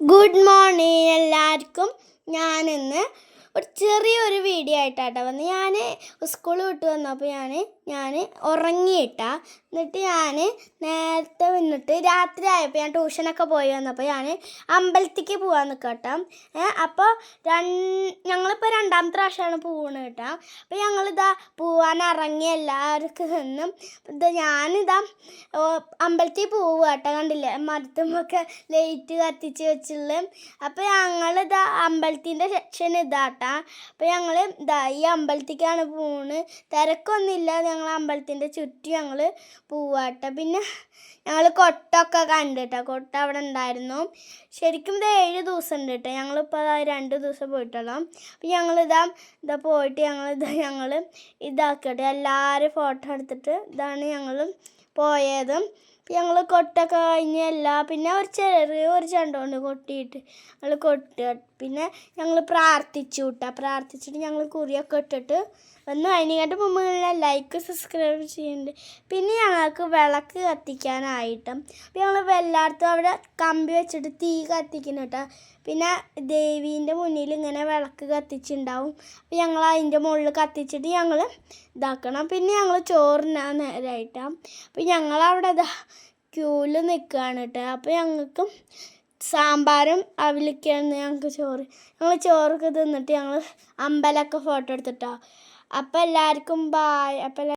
Good morning എല്ലാവർക്കും. ഞാനിന്ന് ഒരു ചെറിയൊരു വീഡിയോ ആയിട്ടാട്ടോ വന്ന്. ഞാൻ സ്കൂൾ വിട്ട് വന്നപ്പോൾ ഞാൻ ഉറങ്ങിയിട്ടാ. എന്നിട്ട് ഞാൻ നേരത്തെ വന്നിട്ട് രാത്രി ആയപ്പോൾ ഞാൻ ട്യൂഷനൊക്കെ പോയി വന്നപ്പോൾ ഞാൻ അമ്പലത്തേക്ക് പോകാൻ നിൽക്കട്ടോ. അപ്പോൾ ഞങ്ങളിപ്പോൾ രണ്ടാമത്തെ പ്രാവശ്യമാണ് പോകണത് കേട്ടോ. അപ്പോൾ ഞങ്ങളിതാ പോവാൻ ഇറങ്ങി എല്ലാവർക്കും നിന്നും ഞാനിതാ അമ്പലത്തിൽ പോവുക കേട്ടോ. കണ്ടില്ലേ മരത്തുമൊക്കെ ലൈറ്റ് കത്തിച്ച് വെച്ചുള്ള. അപ്പോൾ ഞങ്ങളിതാ അമ്പലത്തിൻ്റെ സെക്ഷൻ ഇതാട്ടാ. അപ്പോൾ ഞങ്ങൾ ഇതാ ഈ അമ്പലത്തേക്കാണ് പോകുന്നത്. തിരക്കൊന്നുമില്ല. ഞങ്ങൾ അമ്പലത്തിൻ്റെ ചുറ്റും ഞങ്ങൾ പോവാട്ടോ. പിന്നെ ഞങ്ങൾ കൊട്ടൊക്കെ കണ്ടിട്ടോ. കൊട്ട അവിടെ ഉണ്ടായിരുന്നു. ശരിക്കും ഇത് 7 ദിവസം ഉണ്ട് കേട്ടോ. ഞങ്ങളിപ്പോൾ 2 ദിവസം പോയിട്ടുള്ളൂ. അപ്പോൾ ഞങ്ങളിതാ പോയിട്ട് ഞങ്ങൾ ഇതാക്കട്ടെ എല്ലാവരും ഫോട്ടോ എടുത്തിട്ട് ഇതാണ് ഞങ്ങൾ പോയതും. ഞങ്ങൾ കൊട്ടൊക്കെ കഴിഞ്ഞല്ല. പിന്നെ ഒരു ചെറിയൊരു ചെണ്ടുകൊണ്ട് കൊട്ടിയിട്ട് ഞങ്ങൾ കൊട്ടുക. പിന്നെ ഞങ്ങൾ പ്രാർത്ഥിച്ചു കേട്ടോ. പ്രാർത്ഥിച്ചിട്ട് ഞങ്ങൾ കുറിയൊക്കെ ഇട്ടിട്ട് വന്ന് അതിനായിട്ട് മുമ്പ് ലൈക്ക് സബ്സ്ക്രൈബ് ചെയ്യുന്നുണ്ട്. പിന്നെ ഞങ്ങൾക്ക് വിളക്ക് കത്തിക്കാനായിട്ടും അപ്പോൾ ഞങ്ങൾ എല്ലായിടത്തും അവിടെ കമ്പി വെച്ചിട്ട് തീ കത്തിക്കുന്നു കേട്ടോ. പിന്നെ ദേവീൻ്റെ മുന്നിൽ ഇങ്ങനെ വിളക്ക് കത്തിച്ചുണ്ടാവും. അപ്പോൾ ഞങ്ങൾ അതിൻ്റെ മുകളിൽ കത്തിച്ചിട്ട് ഞങ്ങൾ ഇതാക്കണം. പിന്നെ ഞങ്ങൾ ചോറിനാൻ നേരമായിട്ടാണ്. അപ്പോൾ ഞങ്ങളവിടെ ക്യൂവിൽ നിൽക്കുകയാണ് കേട്ടോ. അപ്പോൾ ഞങ്ങൾക്കും സാമ്പാറും അവിലൊക്കെയാണ് ഞങ്ങൾക്ക് ചോറ്. ഞങ്ങൾ ചോറൊക്കെ തിന്നിട്ട് ഞങ്ങൾ അമ്പലമൊക്കെ ഫോട്ടോ എടുത്തിട്ടോ. അപ്പോൾ എല്ലാവർക്കും ബായ്. അപ്പോൾ